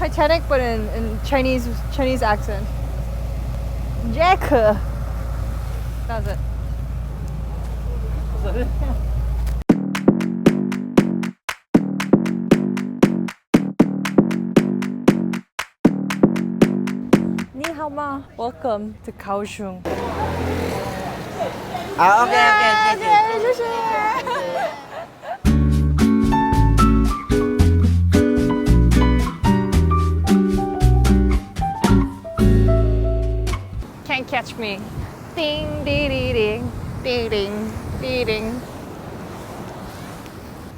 Titanic, but in Chinese accent. Jack. That's it. Ni hao ma. Welcome to Kaohsiung. Okay. Can't catch me. Ding, ding, ding, ding, ding, ding, ding.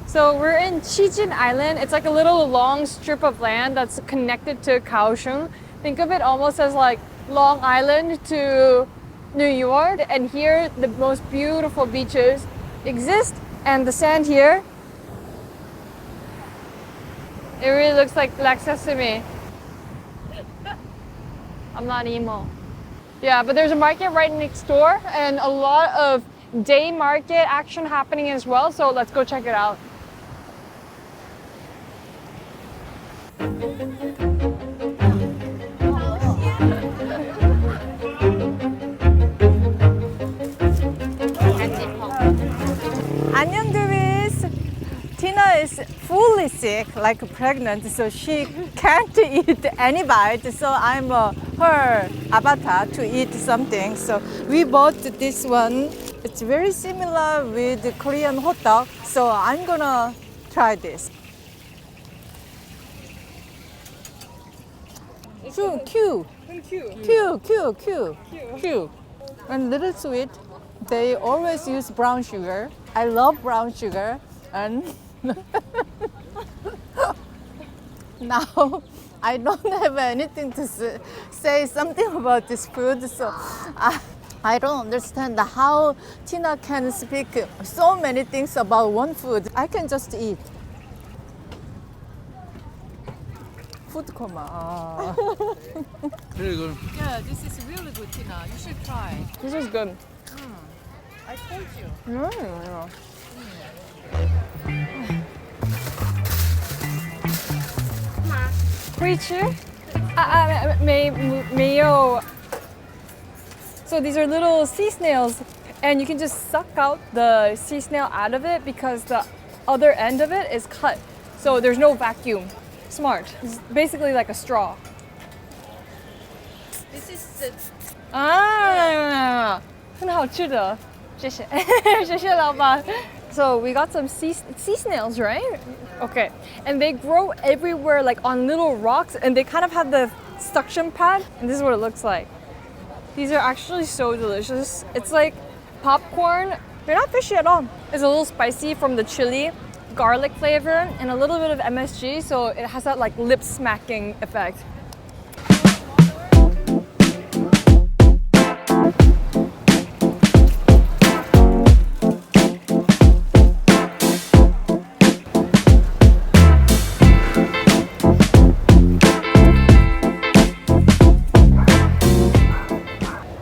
So we're in Cijin Island. It's like a little long strip of land that's connected to Kaohsiung. Think of it almost as like Long Island to New York. And here, the most beautiful beaches exist. And the sand here, it really looks like Black Sesame. I'm not emo. Yeah, but there's a market right next door and a lot of day market action happening as well. So let's go check it out. 안녕, Doris. Tina is fully sick, like pregnant, so she can't eat any bite. So I'm her avatar to eat something. So we bought this one. It's very similar with the Korean hot dog. So I'm gonna try this. Cute. And little sweet. They always use brown sugar. I love brown sugar. And now I don't have anything to say something about this food, so I don't understand how Tina can speak so many things about one food. I can just eat. Food coma. Very good. Yeah, this is really good, Tina. You should try. This is good. I told you. Yeah. Preacher? Mayo. So these are little sea snails, and you can just suck out the sea snail out of it because the other end of it is cut. So there's no vacuum. Smart. It's basically like a straw. This is the 很好吃的，谢谢，谢谢老板。So we got some sea snails, right? Okay, and they grow everywhere, like on little rocks, and they kind of have the suction pad, and this is what it looks like. These are actually so delicious. It's like popcorn. They're not fishy at all. It's a little spicy from the chili, garlic flavor, and a little bit of MSG, so it has that like lip smacking effect.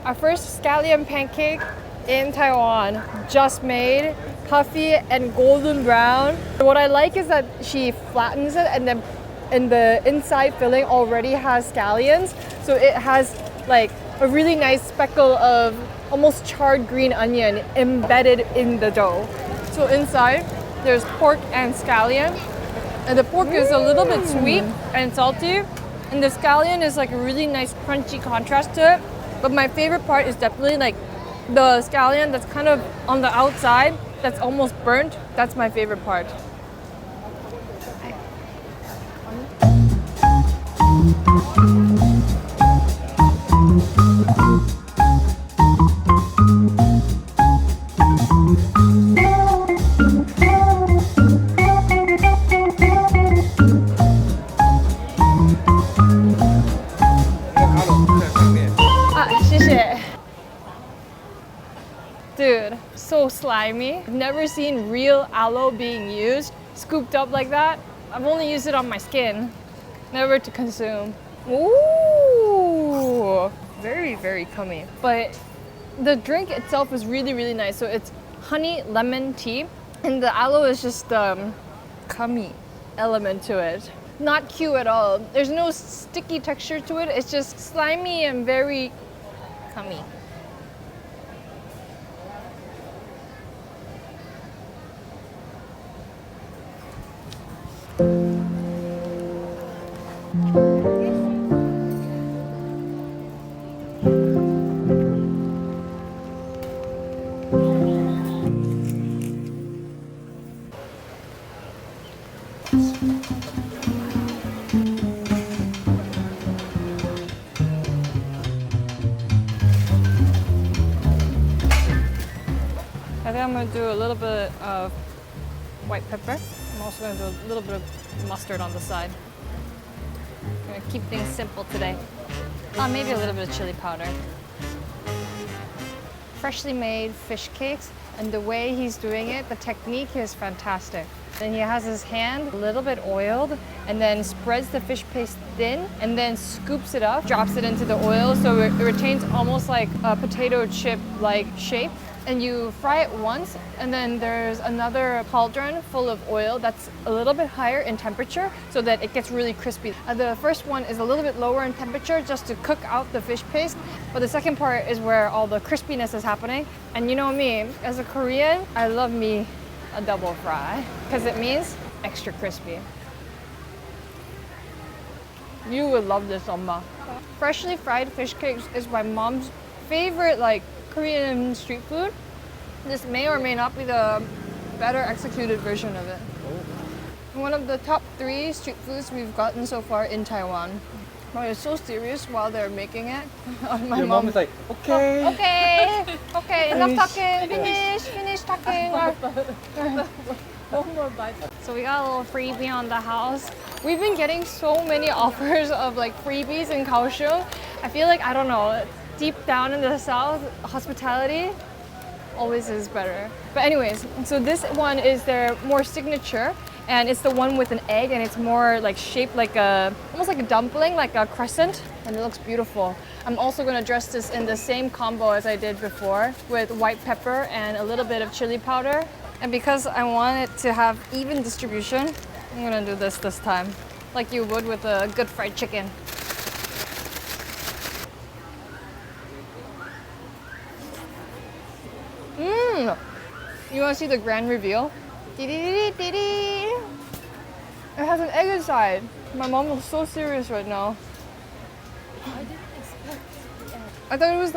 Our first scallion pancake in Taiwan, just made, puffy and golden brown. What I like is that she flattens it, and then in the inside filling already has scallions, so it has like a really nice speckle of almost charred green onion embedded in the dough. So inside there's pork and scallion, and the pork is a little bit sweet and salty, and the scallion is like a really nice crunchy contrast to it. But my favorite part is definitely like the scallion that's kind of on the outside, that's almost burnt. That's my favorite part. Dude, so slimy. I've never seen real aloe being used, scooped up like that. I've only used it on my skin, never to consume. Ooh, very, very cummy. But the drink itself is really, really nice. So it's honey lemon tea, and the aloe is just cummy element to it. not cute at all. There's no sticky texture to it. It's just slimy and very cummy. I think I'm going to do a little bit of white pepper. I'm also going to do a little bit of mustard on the side. I'm going to keep things simple today. Maybe a little bit of chili powder. Freshly made fish cakes, and the way he's doing it, the technique is fantastic. Then he has his hand a little bit oiled and then spreads the fish paste thin and then scoops it up, drops it into the oil so it retains almost like a potato chip like shape. And you fry it once, and then there's another cauldron full of oil that's a little bit higher in temperature so that it gets really crispy. The first one is a little bit lower in temperature just to cook out the fish paste, but the second part is where all the crispiness is happening. And you know me, as a Korean, I love me a double fry because it means extra crispy. You would love this, 엄마. Freshly fried fish cakes is my mom's favorite Korean street food. This may or may not be the better executed version of it. One of the top 3 street foods we've gotten so far in Taiwan. But it's so serious while they're making it. Your mom is like, okay. Okay, enough talking, finish talking. One more bite. So we got a little freebie on the house. We've been getting so many offers of freebies in Kaohsiung. I feel like, I don't know, deep down in the south, hospitality always is better. But anyways, so this one is their more signature, and it's the one with an egg, and it's more shaped like almost like a dumpling, like a crescent, and it looks beautiful. I'm also going to dress this in the same combo as I did before with white pepper and a little bit of chili powder. And because I want it to have even distribution, I'm going to do this time, like you would with a good fried chicken. You want to see the grand reveal? It has an egg inside. My mom looks so serious right now. I didn't expect the egg. I thought it was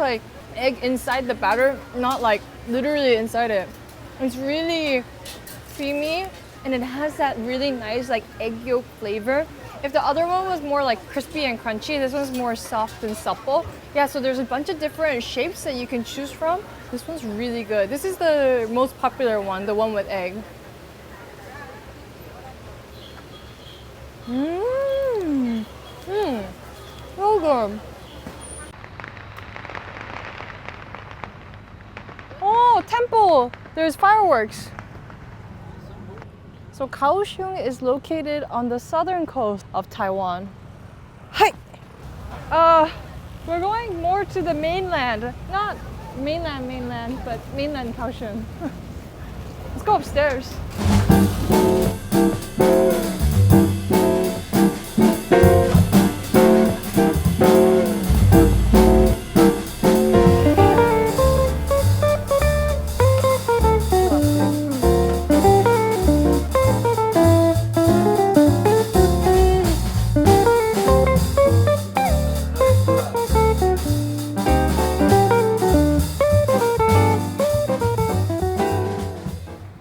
egg inside the batter, not literally inside it. It's really creamy, and it has that really nice egg yolk flavor. If the other one was more crispy and crunchy, this one's more soft and supple. Yeah, so there's a bunch of different shapes that you can choose from. This one's really good. This is the most popular one, the one with egg. So good. Oh, temple! There's fireworks. So Kaohsiung is located on the southern coast of Taiwan. Hi! We're going more to the mainland. Not mainland, but mainland Kaohsiung. Let's go upstairs.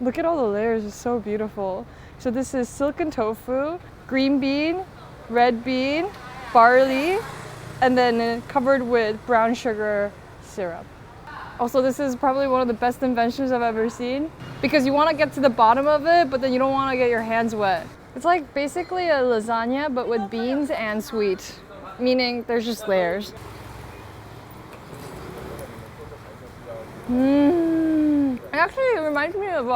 Look at all the layers, it's so beautiful. So this is silken tofu, green bean, red bean, barley, and then covered with brown sugar syrup. Also, this is probably one of the best inventions I've ever seen because you want to get to the bottom of it, but then you don't want to get your hands wet. It's like basically a lasagna, but with beans and sweet, meaning there's just layers. It actually reminds me of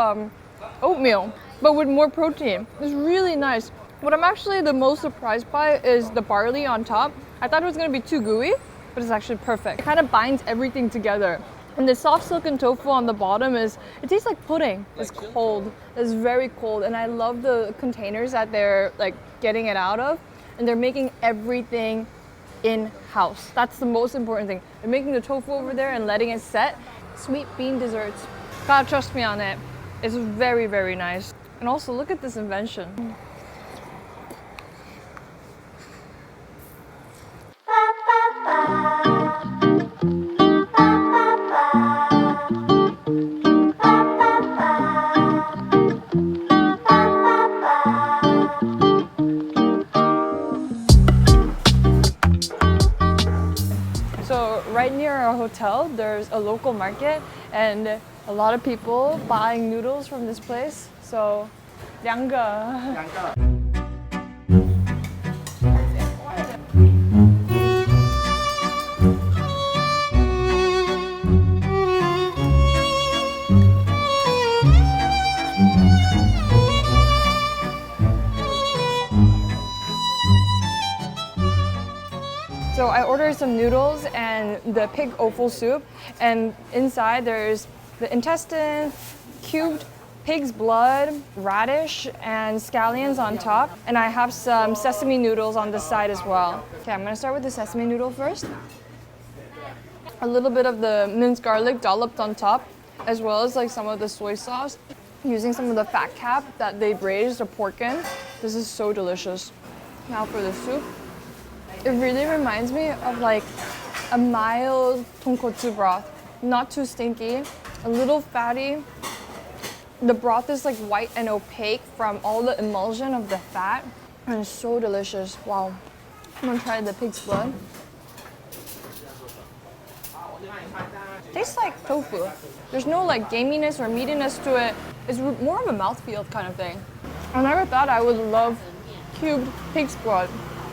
oatmeal, but with more protein. It's really nice. What I'm actually the most surprised by is the barley on top. I thought it was going to be too gooey, but it's actually perfect. It kind of binds everything together. And the soft silken tofu on the bottom it tastes like pudding. It's cold. It's very cold. And I love the containers that they're getting it out of, and they're making everything in-house. That's the most important thing. They're making the tofu over there and letting it set. Sweet bean desserts. Gotta trust me on it. It's very, very nice. And also, look at this invention. So right near our hotel, there's a local market and a lot of people buying noodles from this place. So, 2个. So I ordered some noodles and the pig offal soup, and inside there's the intestine, cubed pig's blood, radish, and scallions on top. And I have some sesame noodles on the side as well. Okay, I'm gonna start with the sesame noodle first. A little bit of the minced garlic dolloped on top, as well as like some of the soy sauce. Using some of the fat cap that they braised the pork in. This is so delicious. Now for the soup. It really reminds me of like a mild tonkotsu broth. Not too stinky, a little fatty. The broth is like white and opaque from all the emulsion of the fat. And it's so delicious. Wow. I'm gonna try the pig's blood. Tastes like tofu. There's no like gaminess or meatiness to it. It's more of a mouthfeel kind of thing. I never thought I would love cubed pig's blood.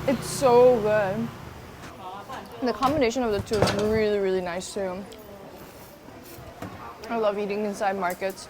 It's so good. And the combination of the two is really, really nice too. I love eating inside markets.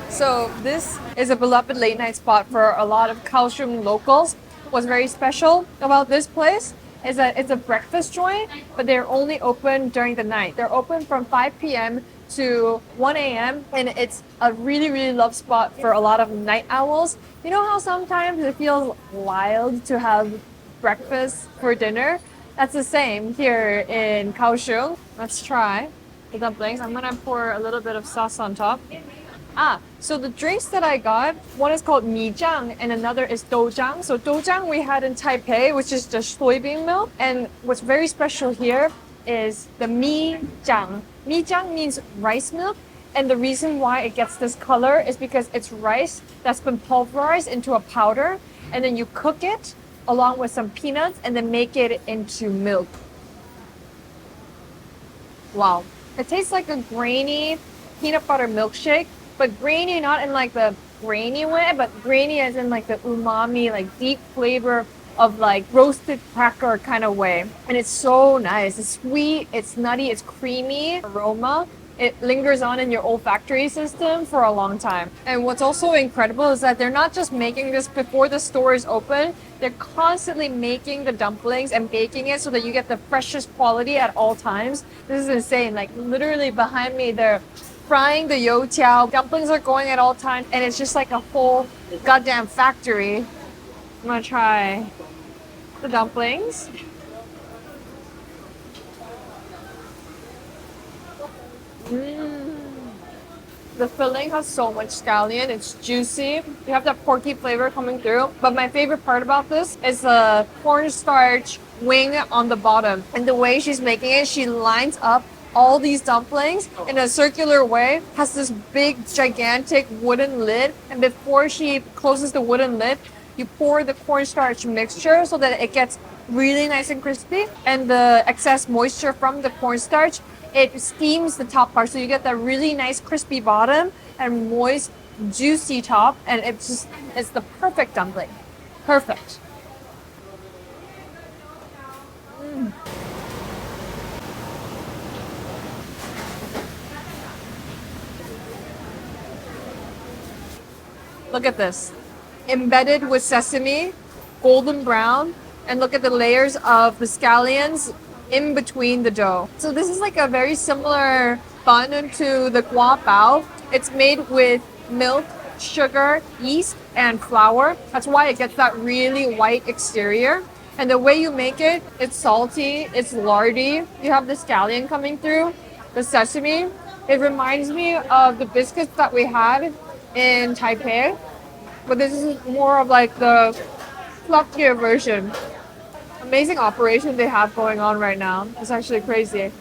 So this is a beloved late night spot for a lot of Kaohsiung locals. What's very special about this place is that it's a breakfast joint, but they're only open during the night. They're open from 5 p.m. to 1 a.m. and it's a really, really loved spot for a lot of night owls. You know how sometimes it feels wild to have breakfast for dinner? That's the same here in Kaohsiung. Let's try the dumplings. I'm gonna pour a little bit of sauce on top. So the drinks that I got, one is called yīyàng and another is doujang. So doujang we had in Taipei, which is the soybean milk. And what's very special here is the miǎn. Miǎn means rice milk. And the reason why it gets this color is because it's rice that's been pulverized into a powder. And then you cook it along with some peanuts and then make it into milk. Wow. It tastes like a grainy peanut butter milkshake. But grainy, not in like the grainy way, but grainy as in like the umami, like deep flavor of like roasted cracker kind of way. And it's so nice. It's sweet, it's nutty, it's creamy aroma. It lingers on in your olfactory system for a long time. And what's also incredible is that they're not just making this before the store is open. They're constantly making the dumplings and baking it so that you get the freshest quality at all times. This is insane. Like literally behind me, they're frying the youtiao. Dumplings are going at all times, and it's just like a whole goddamn factory. I'm gonna try the dumplings. The filling has so much scallion. It's juicy. You have that porky flavor coming through. But my favorite part about this is the cornstarch wing on the bottom. And the way she's making it, she lines up all these dumplings in a circular way, has this big, gigantic wooden lid. And before she closes the wooden lid, you pour the cornstarch mixture so that it gets really nice and crispy. And the excess moisture from the cornstarch, it steams the top part. So you get that really nice crispy bottom and moist, juicy top. And it's the perfect dumpling. Perfect. Look at this. Embedded with sesame, golden brown, and look at the layers of the scallions in between the dough. So this is like a very similar bun to the guo bao. It's made with milk, sugar, yeast, and flour. That's why it gets that really white exterior. And the way you make it, it's salty, it's lardy. You have the scallion coming through, the sesame. It reminds me of the biscuits that we had in Taipei, but this is more of like the fluffier version. Amazing operation they have going on right now. It's actually crazy.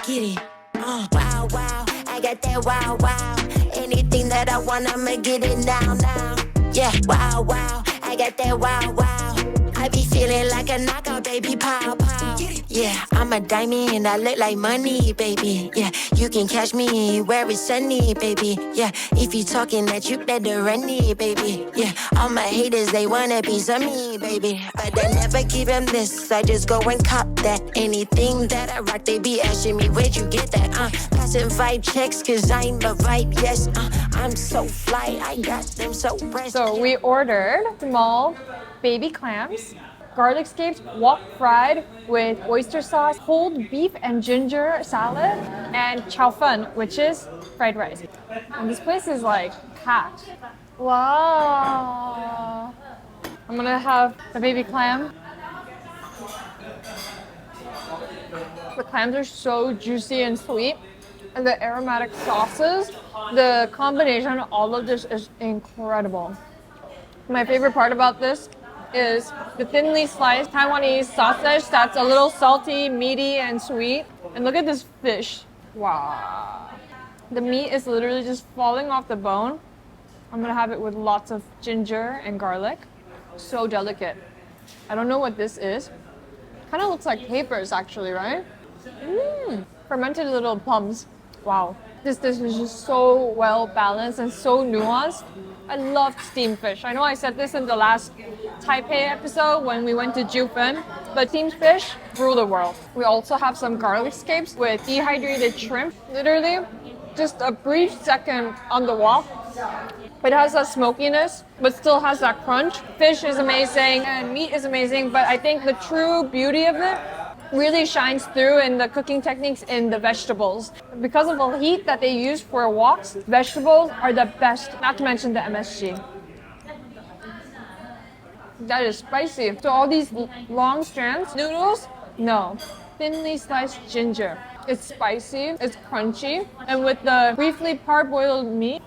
Get it. Wow, wow. I got that wow, wow. Anything that I want, I'ma get it now, now. Yeah, wow, wow. I got that wow, wow. I be feeling like a knockout, baby, pow, pow. Yeah, I'm a diamond, I look like money, baby. Yeah, you can catch me where it's sunny, baby. Yeah, if you talking that, you better run it, baby. Yeah, all my haters, they wanna be some me, baby. But I never give them this, I just go and cop that. Anything that I rock, they be asking me, where'd you get that? Passing 5 checks, cause I'm a vibe, yes. I'm so fly, I got them so pressed. So we ordered small baby clams, garlic scapes, wok fried with oyster sauce, pulled beef and ginger salad, and chow fun, which is fried rice. And this place is like packed. Wow. I'm gonna have the baby clam. The clams are so juicy and sweet. And the aromatic sauces, the combination of all of this is incredible. My favorite part about this is the thinly sliced Taiwanese sausage that's a little salty, meaty, and sweet. And look at this fish. Wow. The meat is literally just falling off the bone. I'm gonna have it with lots of ginger and garlic. So delicate. I don't know what this is. Kind of looks like capers actually, right? Fermented little plums. Wow. This dish is just so well balanced and so nuanced. I love steamed fish. I know I said this in the last Taipei episode when we went to Jiufen, but steamed fish rule the world. We also have some garlic scapes with dehydrated shrimp. Literally, just a brief second on the wok. It has a smokiness, but still has that crunch. Fish is amazing and meat is amazing, but I think the true beauty of it really shines through in the cooking techniques in the vegetables. Because of the heat that they use for woks, vegetables are the best, not to mention the MSG. That is spicy. So all these long strands, noodles, no. Thinly sliced ginger. It's spicy, it's crunchy, and with the briefly parboiled meat.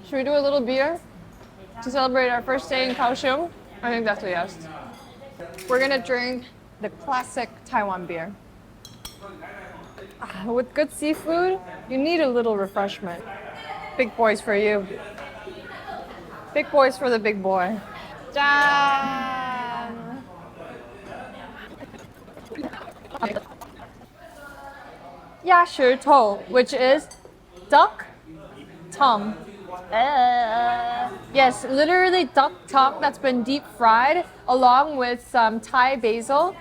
Should we do a little beer to celebrate our first day in Kaohsiung? I think that's a yes. We're gonna drink the classic Taiwan beer. With good seafood, you need a little refreshment. Big boys for you. Big boys for the big boy. Jan! Yashi tou, which is duck tongue. Yes, literally duck tongue that's been deep fried along with some Thai basil,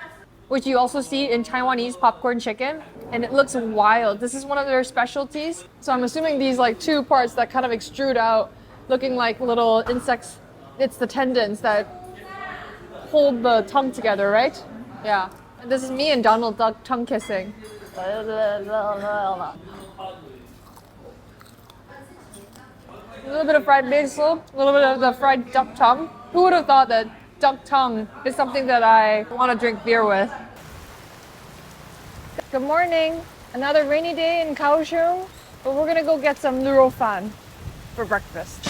which you also see in Taiwanese popcorn chicken, and it looks wild. This is one of their specialties. So I'm assuming these like 2 parts that kind of extrude out, looking like little insects. It's the tendons that hold the tongue together, right? Yeah. And this is me and Donald Duck tongue kissing. A little bit of fried basil, a little bit of the fried duck tongue. Who would have thought that duck tongue is something that I want to drink beer with? Good morning. Another rainy day in Kaohsiung, but we're gonna go get some fan for breakfast.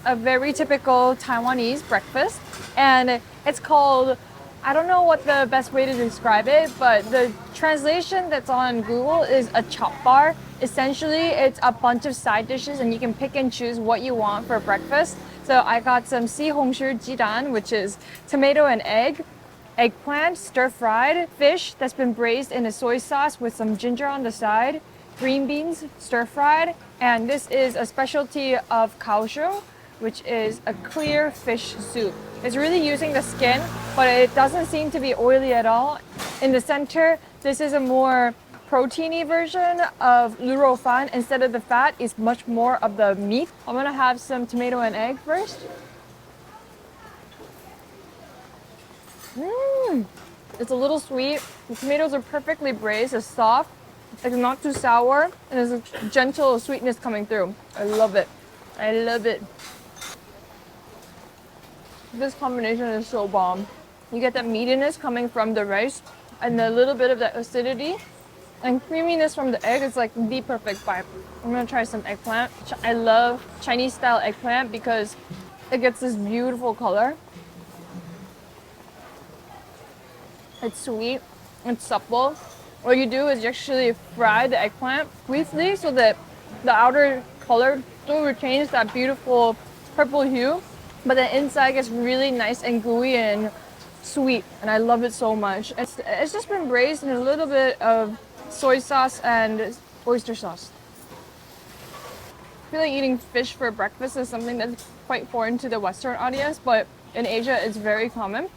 A very typical Taiwanese breakfast, and it's called, I don't know what the best way to describe it, but the translation that's on Google is a chop bar. Essentially, it's a bunch of side dishes and you can pick and choose what you want for breakfast. So I got some 西红柿鸡蛋, which is tomato and egg, eggplant, stir-fried, fish that's been braised in a soy sauce with some ginger on the side, green beans, stir-fried, and this is a specialty of Kaohsiung, which is a clear fish soup. It's really using the skin, but it doesn't seem to be oily at all. In the center, this is a more proteiny version of lu rou fan. Instead of the fat, it's much more of the meat. I'm gonna have some tomato and egg first. It's a little sweet. The tomatoes are perfectly braised. It's soft. It's not too sour, and there's a gentle sweetness coming through. I love it. I love it. This combination is so bomb. You get that meatiness coming from the rice and a little bit of that acidity and creaminess from the egg. It's like the perfect vibe. I'm gonna try some eggplant. I love Chinese style eggplant because it gets this beautiful color. It's sweet, it's supple. What you do is you actually fry the eggplant briefly so that the outer color still retains that beautiful purple hue, but the inside gets really nice and gooey and sweet, and I love it so much. It's just been braised in a little bit of soy sauce and oyster sauce. I feel like eating fish for breakfast is something that's quite foreign to the Western audience, but in Asia it's very common.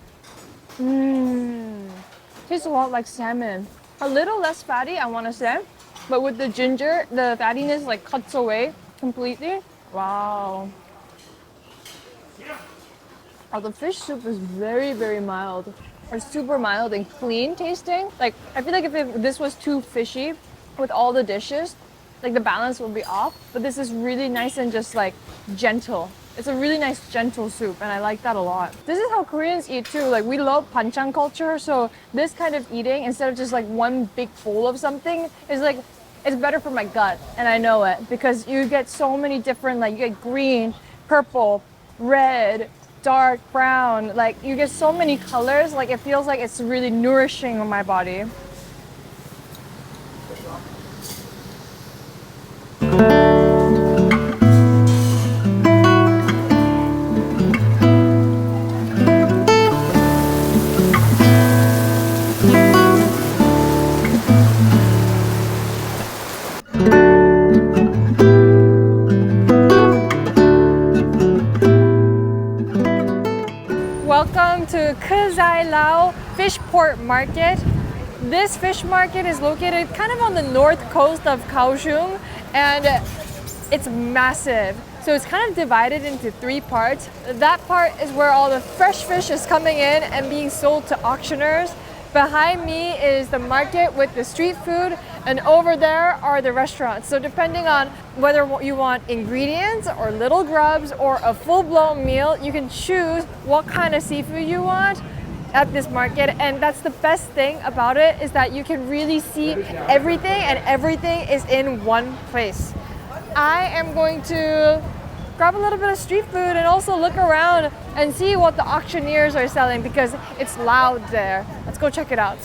Tastes a lot like salmon. A little less fatty, I want to say, but with the ginger, the fattiness like cuts away completely. Wow. Oh, the fish soup is very, very mild. Or super mild and clean tasting. Like, I feel like if this was too fishy with all the dishes, like the balance would be off. But this is really nice and just like gentle. It's a really nice gentle soup, and I like that a lot. This is how Koreans eat too. Like, we love banchan culture, so this kind of eating, instead of just like one big bowl of something, is like, it's better for my gut, and I know it, because you get so many different, like, you get green, purple, red, dark brown, like you get so many colors. Like, it feels like it's really nourishing on my body. Welcome to Cijin Lao Fish Port Market. This fish market is located kind of on the north coast of Kaohsiung, and it's massive. So it's kind of divided into three parts. That part is where all the fresh fish is coming in and being sold to auctioneers. Behind me is the market with the street food, and over there are the restaurants. So depending on whether you want ingredients or little grubs or a full-blown meal, you can choose what kind of seafood you want at this market. And that's the best thing about it, is that you can really see everything, and everything is in one place. I am going to grab a little bit of street food and also look around and see what the auctioneers are selling, because it's loud there. Let's go check it out.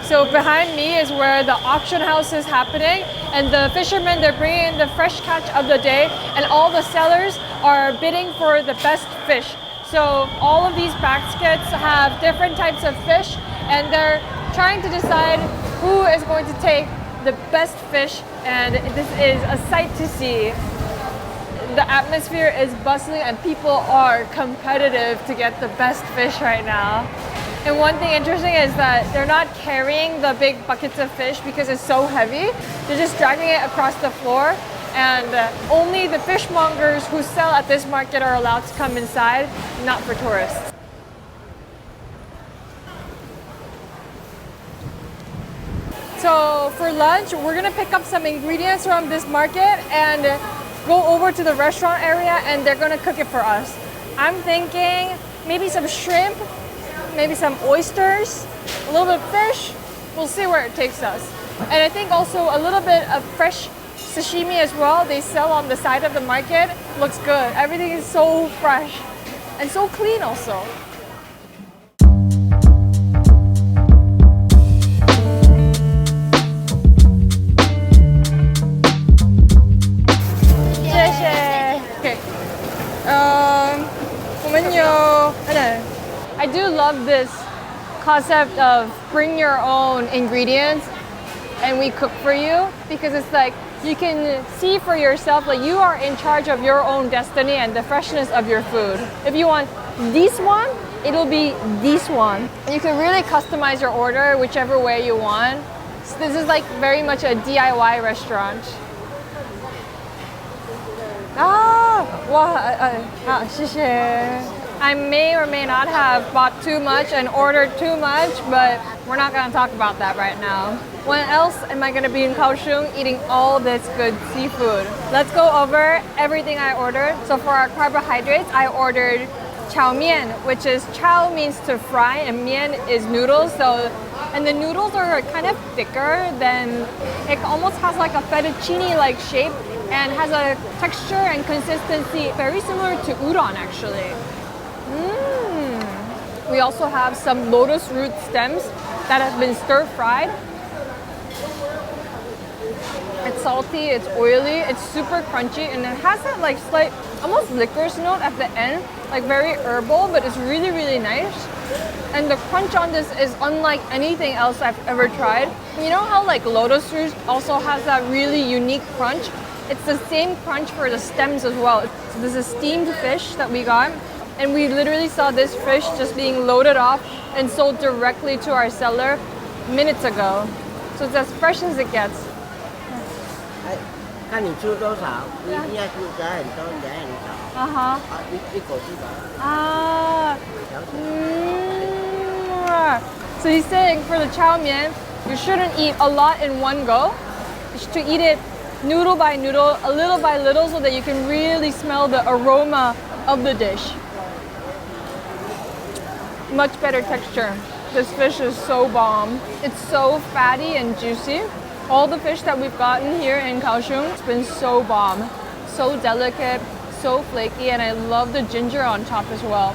So behind me is where the auction house is happening, and the fishermen, they're bringing in the fresh catch of the day, and all the sellers are bidding for the best fish. So all of these baskets have different types of fish, and they're trying to decide who is going to take the best fish, and this is a sight to see. The atmosphere is bustling and people are competitive to get the best fish right now. And one thing interesting is that they're not carrying the big buckets of fish because it's so heavy. They're just dragging it across the floor, and only the fishmongers who sell at this market are allowed to come inside, not for tourists. So for lunch, we're gonna pick up some ingredients from this market and go over to the restaurant area, and they're gonna cook it for us. I'm thinking maybe some shrimp, maybe some oysters, a little bit of fish. We'll see where it takes us. And I think also a little bit of fresh sashimi as well. They sell on the side of the market. Looks good. Everything is so fresh and so clean also. I do love this concept of bring your own ingredients and we cook for you, because it's like you can see for yourself, like you are in charge of your own destiny and the freshness of your food. If you want this one, it'll be this one. You can really customize your order whichever way you want. So this is like very much a DIY restaurant. I may or may not have bought too much and ordered too much, but we're not gonna talk about that right now. When else am I gonna be in Kaohsiung eating all this good seafood? Let's go over everything I ordered. So for our carbohydrates, I ordered chow miǎn, which is chow means to fry and miǎn is noodles. And the noodles are kind of thicker than, it almost has like a fettuccine-like shape and has a texture and consistency very similar to udon actually. We also have some lotus root stems that have been stir-fried. It's salty, it's oily, it's super crunchy, and it has that like slight, almost licorice note at the end, like very herbal, but it's really, really nice. And the crunch on this is unlike anything else I've ever tried. You know how like lotus root also has that really unique crunch? It's the same crunch for the stems as well. So this is steamed fish that we got, and we literally saw this fish just being loaded off and sold directly to our seller minutes ago. So it's as fresh as it gets. 看你出多少，你要是夹很多，夹很少。一口吃饱。So he's saying for the chow miǎn, you shouldn't eat a lot in one go. You should eat it noodle by noodle, a little by little, so that you can really smell the aroma of the dish. Much better texture. This fish is so bomb. It's so fatty and juicy. All the fish that we've gotten here in Kaohsiung, it's been so bomb. So delicate, so flaky, and I love the ginger on top as well.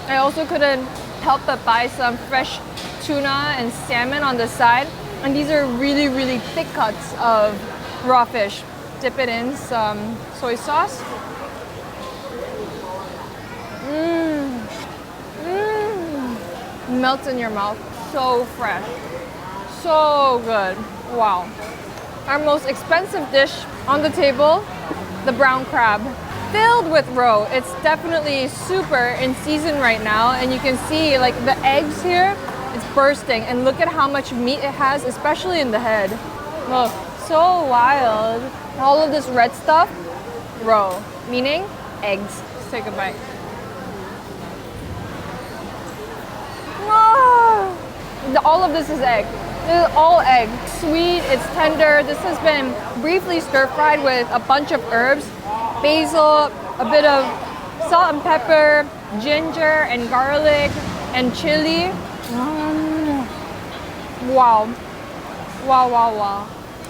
I also couldn't help but buy some fresh tuna and salmon on the side. And these are really, really thick cuts of raw fish. Dip it in some soy sauce. Melts in your mouth. So fresh. So good. Wow. Our most expensive dish on the table, the brown crab. Filled with roe. It's definitely super in season right now, and you can see like the eggs here, it's bursting, and look at how much meat it has, especially in the head. Oh, so wild. All of this red stuff, roe, meaning eggs. Let's take a bite. Oh, all of this is egg. This is all egg. Sweet, it's tender. This has been briefly stir-fried with a bunch of herbs, basil, a bit of salt and pepper, ginger and garlic, and chili. Wow. Wow, wow, wow.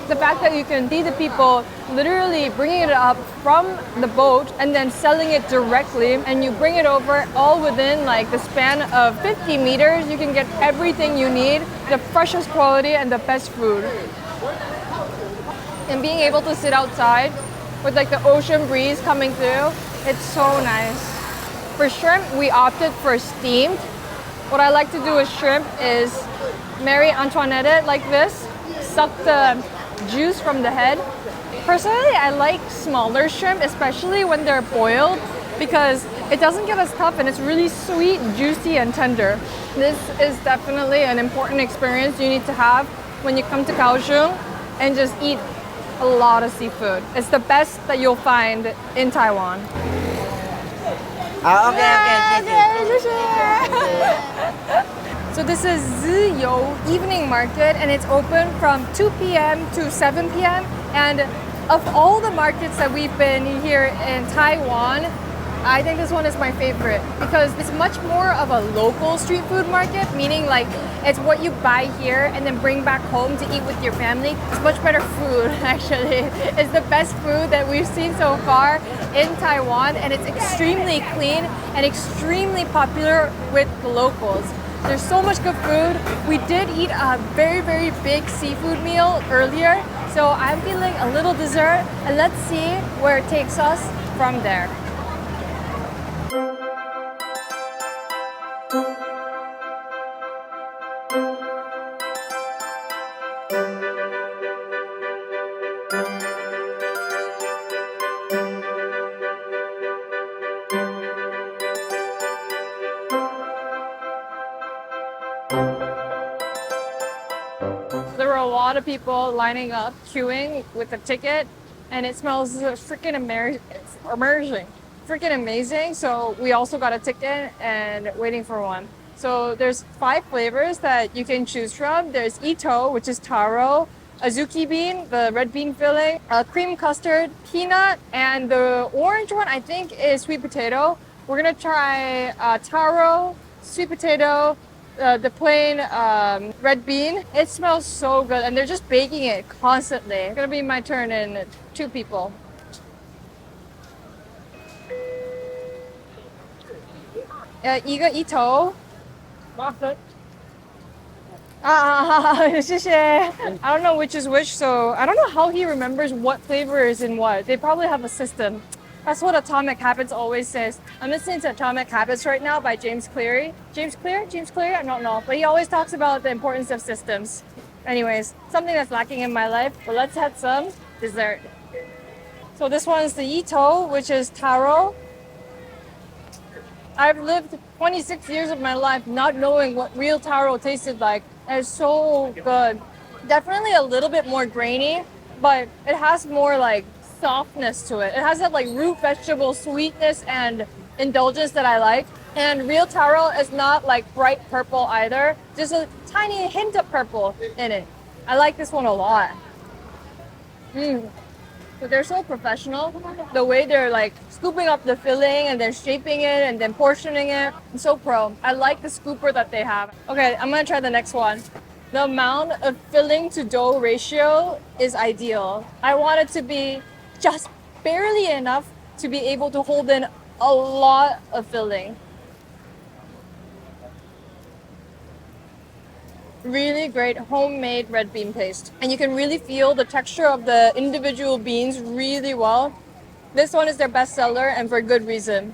The fact that you can see the people literally bringing it up from the boat and then selling it directly, and you bring it over all within like the span of 50 meters, you can get everything you need, the freshest quality and the best food. And being able to sit outside with like the ocean breeze coming through, it's so nice. For shrimp, we opted for steamed. What I like to do with shrimp is Marie Antoinette it like this, suck the juice from the head. Personally, I like smaller shrimp, especially when they're boiled, because it doesn't get as tough and it's really sweet, juicy, and tender. This is definitely an important experience you need to have when you come to Kaohsiung and just eat a lot of seafood. It's the best that you'll find in Taiwan. So this is Ziyou Evening Market, and it's open from 2 p.m. to 7 p.m. And of all the markets that we've been here in Taiwan, I think this one is my favorite because it's much more of a local street food market, meaning like it's what you buy here and then bring back home to eat with your family. It's much better food, actually. It's the best food that we've seen so far in Taiwan, and it's extremely clean and extremely popular with the locals. There's so much good food. We did eat a very, very big seafood meal earlier, so I'm feeling a little dessert, and let's see where it takes us from there. of people lining up, queuing with the ticket, and it smells freaking immersion. Freaking amazing. So we also got a ticket and waiting for one. So there's 5 flavors that you can choose from. There's ito, which is taro, azuki bean, the red bean filling, cream custard, peanut, and the orange one I think is sweet potato. We're gonna try taro, sweet potato, the plain red bean. It smells so good, and they're just baking it constantly. It's gonna be my turn in 2 people. 이거 ito. I don't know which is which, so I don't know how he remembers what flavor is in what. They probably have a system. That's what Atomic Habits always says. I'm listening to Atomic Habits right now by James Clear? James Clear? I don't know. But he always talks about the importance of systems. Anyways, something that's lacking in my life. But let's have some dessert. So this one is the ito, which is taro. I've lived 26 years of my life not knowing what real taro tasted like. And it's so good. Definitely a little bit more grainy, but it has more like softness to it. It has that like root vegetable sweetness and indulgence that I like. And real taro is not like bright purple either. Just a tiny hint of purple in it. I like this one a lot. So they're so professional. The way they're like scooping up the filling and then shaping it and then portioning it. I'm so pro. I like the scooper that they have. Okay, I'm gonna try the next one. The amount of filling to dough ratio is ideal. I want it to be just barely enough to be able to hold in a lot of filling. Really great homemade red bean paste. And you can really feel the texture of the individual beans really well. This one is their best seller and for good reason.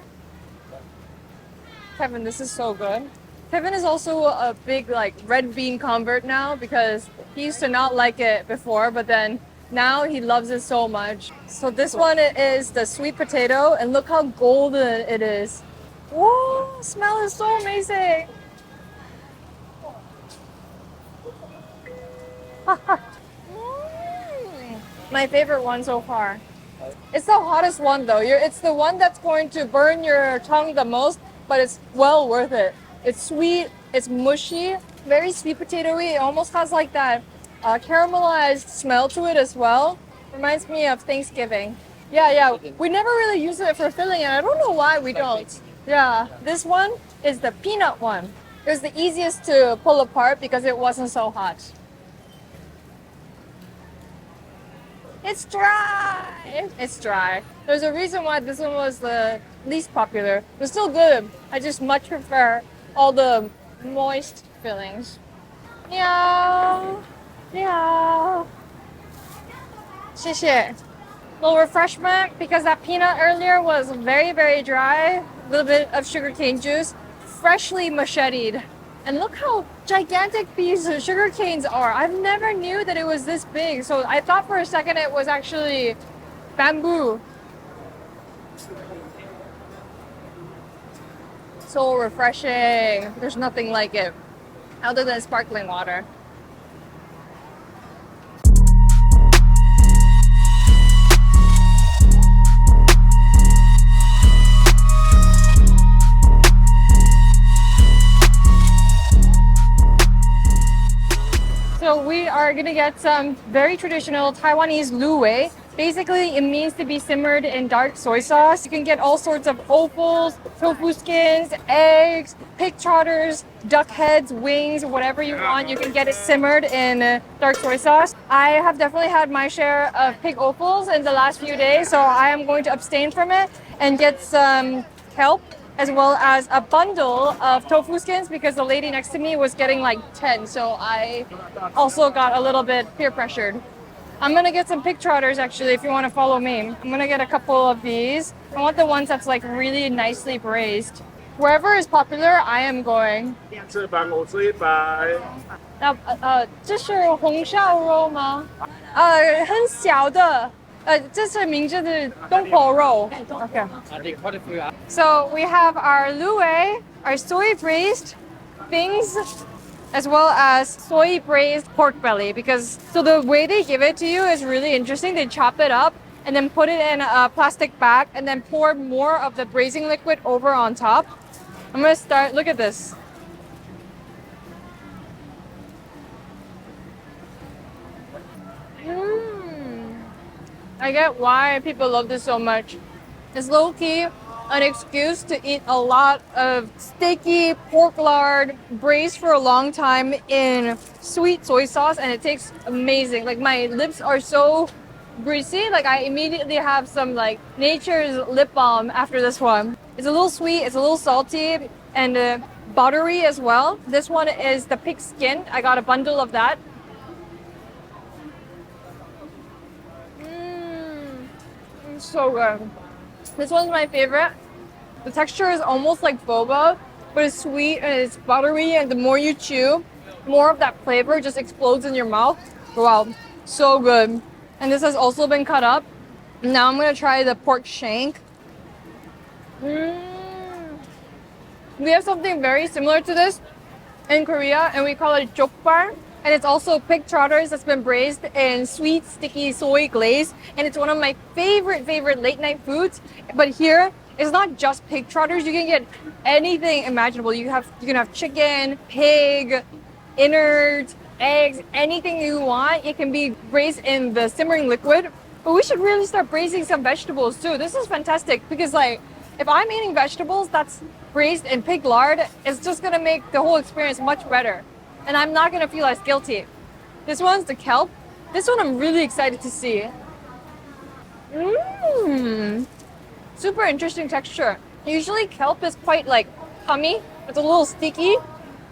Kevin, this is so good. Kevin is also a big like red bean convert now because he used to not like it before, but then now he loves it so much. So this one is the sweet potato and look how golden it is. Whoa, smell is so amazing. My favorite one so far. It's the hottest one though. It's the one that's going to burn your tongue the most, but it's well worth it. It's sweet, it's mushy, very sweet potatoey. It almost has like that caramelized smell to it as well. Reminds me of Thanksgiving. Yeah. We never really use it for filling and I don't know why we don't. Yeah, this one is the peanut one. It was the easiest to pull apart because it wasn't so hot. It's dry. It's dry. There's a reason why this one was the least popular. It's still good. I just much prefer all the moist fillings. Meow. Meow. 谢谢. Little refreshment because that peanut earlier was very, very dry. A little bit of sugarcane juice, freshly macheted. And look how gigantic these sugar canes are. I've never knew that it was this big. So I thought for a second it was actually bamboo. So refreshing. There's nothing like it other than sparkling water. So we are gonna get some very traditional Taiwanese luwei. Basically, it means to be simmered in dark soy sauce. You can get all sorts of offals, tofu skins, eggs, pig trotters, duck heads, wings, whatever you want. You can get it simmered in dark soy sauce. I have definitely had my share of pig offals in the last few days, so I am going to abstain from it and get some kelp, as well as a bundle of tofu skins because the lady next to me was getting like 10, so I also got a little bit peer pressured. I'm gonna get some pig trotters actually if you want to follow me. I'm gonna get a couple of these. I want the ones that's like really nicely braised. Wherever is popular, I am going. 吃饭我吃一百。这是红烧肉吗？很小的。这是名字是东坡肉。Okay. So we have our luwei, our soy braised things, as well as soy braised pork belly. Because so the way they give it to you is really interesting. They chop it up and then put it in a plastic bag and then pour more of the braising liquid over on top. I'm gonna start, look at this. I get why people love this so much. It's low-key an excuse to eat a lot of sticky pork lard braised for a long time in sweet soy sauce, and it tastes amazing. Like my lips are so greasy, like I immediately have some like nature's lip balm after this one. It's a little sweet, it's a little salty, and buttery as well. This one is the pig skin. I got a bundle of that. So good. This one's my favorite. The texture is almost like boba, but it's sweet and it's buttery, and the more you chew, more of that flavor just explodes in your mouth. Wow, so good. And this has also been cut up. Now I'm gonna try the pork shank. We have something very similar to this in Korea, and we call it jokbal. And it's also pig trotters that's been braised in sweet, sticky soy glaze. And it's one of my favorite late night foods. But here, it's not just pig trotters. You can get anything imaginable. You can have chicken, pig, innards, eggs, anything you want. It can be braised in the simmering liquid. But we should really start braising some vegetables too. This is fantastic because like, if I'm eating vegetables that's braised in pig lard, it's just gonna make the whole experience much better. And I'm not gonna feel as guilty. This one's the kelp. This one I'm really excited to see. Super interesting texture. Usually kelp is quite like tummy. It's a little sticky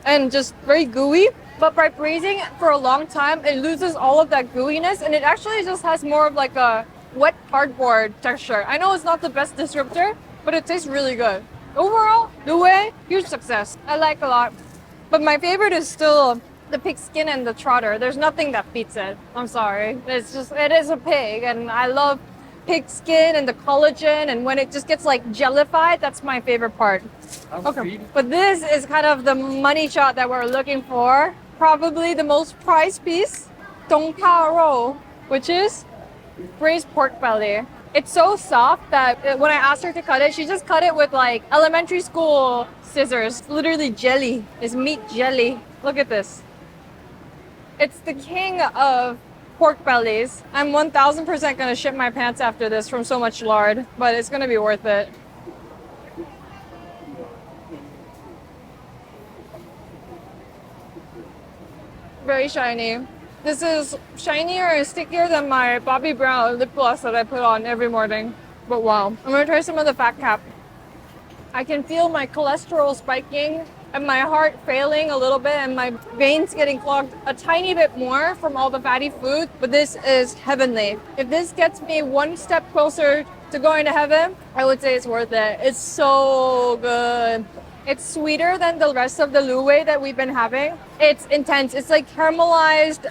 and just very gooey. But by braising it for a long time, it loses all of that gooiness and it actually just has more of like a wet cardboard texture. I know it's not the best descriptor, but it tastes really good. Overall, Lue, huge success. I like a lot. But my favorite is still the pig skin and the trotter. There's nothing that beats it. I'm sorry. It is a pig, and I love pig skin and the collagen, and when it just gets like jellified, that's my favorite part. Okay. But this is kind of the money shot that we're looking for. Probably the most prized piece, tongka, which is braised pork belly. It's so soft that when I asked her to cut it, she just cut it with like elementary school scissors. Literally jelly. It's meat jelly. Look at this. It's the king of pork bellies. I'm 1000% gonna shit my pants after this from so much lard, but it's gonna be worth it. Very shiny. This is shinier and stickier than my Bobbi Brown lip gloss that I put on every morning. But wow. I'm gonna try some of the fat cap. I can feel my cholesterol spiking and my heart failing a little bit and my veins getting clogged a tiny bit more from all the fatty food, but this is heavenly. If this gets me one step closer to going to heaven, I would say it's worth it. It's so good. It's sweeter than the rest of the Lue that we've been having. It's intense. It's like caramelized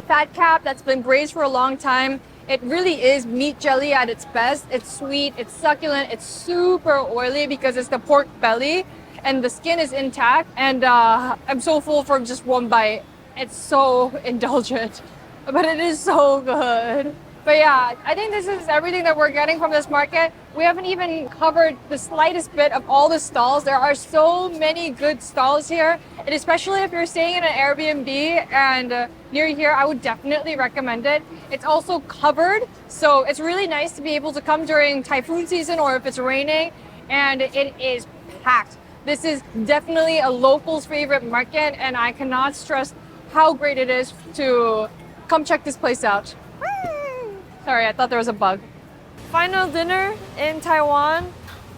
fat cap that's been braised for a long time. It really is meat jelly at its best. It's sweet, it's succulent, it's super oily because it's the pork belly and the skin is intact. And I'm so full from just one bite. It's so indulgent, but it is so good. But yeah, I think this is everything that we're getting from this market. We haven't even covered the slightest bit of all the stalls. There are so many good stalls here. And especially if you're staying in an Airbnb and near here, I would definitely recommend it. It's also covered, so it's really nice to be able to come during typhoon season or if it's raining, and it is packed. This is definitely a local's favorite market, and I cannot stress how great it is to come check this place out. Sorry, I thought there was a bug. Final dinner in Taiwan.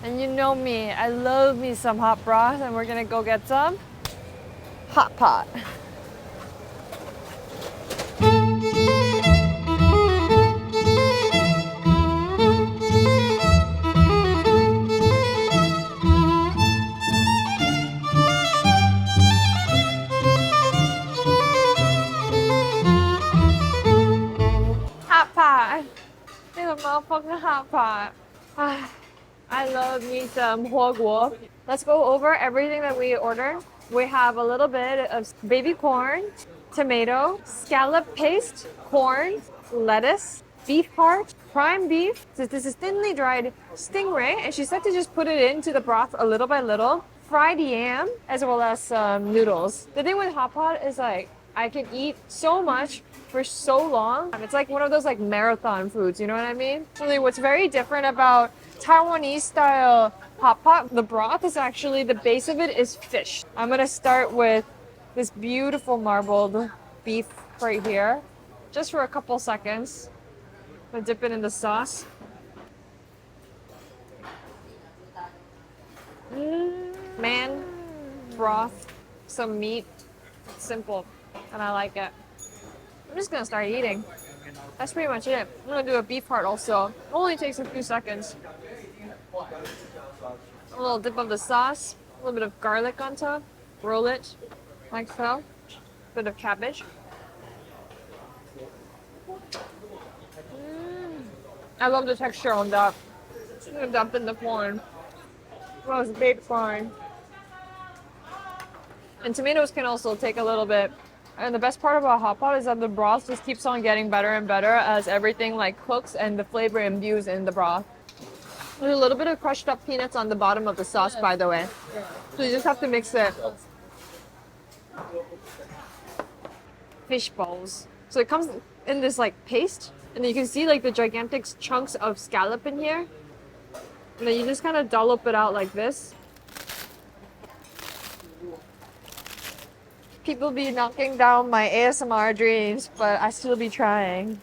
And you know me, I love me some hot broth, and we're gonna go get some hot pot. Hot pot. This is a motherfucking hot pot. I love me some huoguo. Let's go over everything that we ordered. We have a little bit of baby corn, tomato, scallop paste, corn, lettuce, beef heart, prime beef. So this is thinly dried stingray, and she said to just put it into the broth a little by little. Fried yam, as well as noodles. The thing with hot pot is like, I can eat so much for so long. It's like one of those like marathon foods, you know what I mean? Really, what's very different about Taiwanese style hot pot, the broth is actually, the base of it is fish. I'm gonna start with this beautiful marbled beef right here, just for a couple seconds. I'm gonna dip it in the sauce. Man, broth, some meat, simple, and I like it. I'm just gonna start eating. That's pretty much it. I'm gonna do a beef heart also. It only takes a few seconds. A little dip of the sauce, a little bit of garlic on top, roll it like so, bit of cabbage. I love the texture on that. I'm gonna dump in the corn. Well, it's baked corn. And tomatoes can also take a little bit. And the best part about hot pot is that the broth just keeps on getting better and better as everything like cooks and the flavor imbues in the broth. There's a little bit of crushed up peanuts on the bottom of the sauce, by the way. So you just have to mix it. Fish balls. So it comes in this like paste, and you can see like the gigantic chunks of scallop in here. And then you just kind of dollop it out like this. People be knocking down my ASMR dreams, but I still be trying.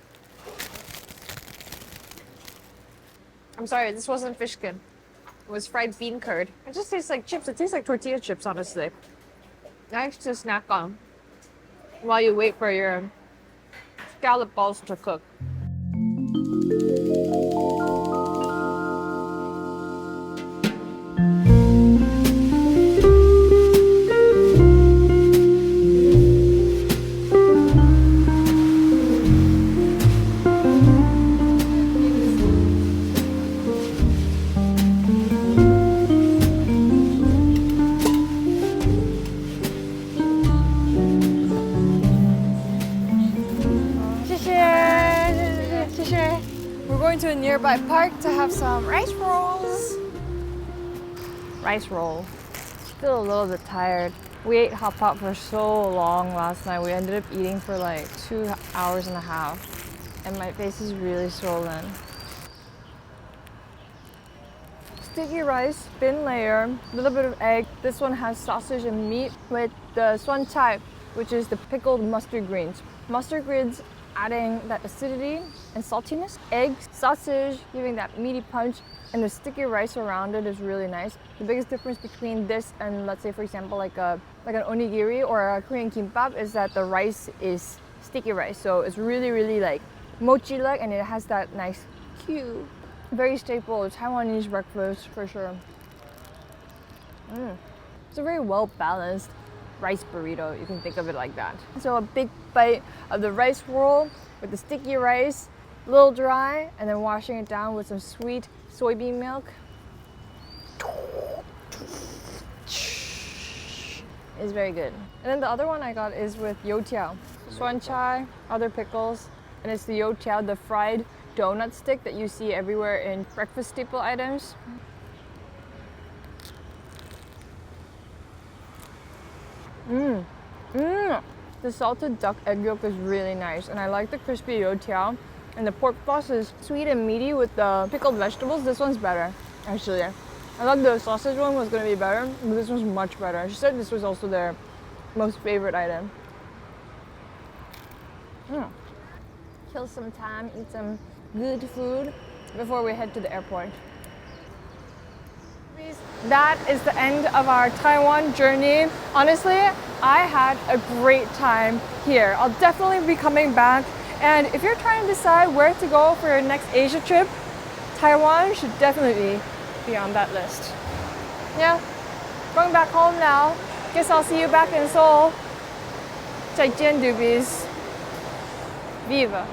I'm sorry, this wasn't fish skin. It was fried bean curd. It just tastes like chips. It tastes like tortilla chips, honestly. Nice to snack on while you wait for your scallop balls to cook. To a nearby park to have some rice rolls. Rice roll. Still a little bit tired. We ate hot pot for so long last night. We ended up eating for like 2.5 hours, and my face is really swollen. Sticky rice, thin layer, a little bit of egg. This one has sausage and meat with the suan chai, which is the pickled mustard greens. Mustard greens adding that acidity and saltiness. Eggs, sausage, giving that meaty punch, and the sticky rice around it is really nice. The biggest difference between this and, let's say, for example, like an onigiri or a Korean kimbap is that the rice is sticky rice. So it's really, really like mochi-like, and it has that nice hue. Very staple Taiwanese breakfast for sure. It's a very well-balanced rice burrito, you can think of it like that. So a big bite of the rice roll with the sticky rice, a little dry, and then washing it down with some sweet soybean milk. It's very good. And then the other one I got is with youtiao, suan chai, other pickles, and it's the youtiao, the fried donut stick that you see everywhere in breakfast staple items. The salted duck egg yolk is really nice, and I like the crispy youtiao. And the pork floss is sweet and meaty with the pickled vegetables. This one's better, actually. I thought the sausage one was gonna be better, but this one's much better. She said this was also their most favorite item. Kill some time, eat some good food before we head to the airport. That is the end of our Taiwan journey. Honestly, I had a great time here. I'll definitely be coming back. And if you're trying to decide where to go for your next Asia trip, Taiwan should definitely be on that list. Yeah, going back home now. Guess I'll see you back in Seoul. Cijin doobies. Viva!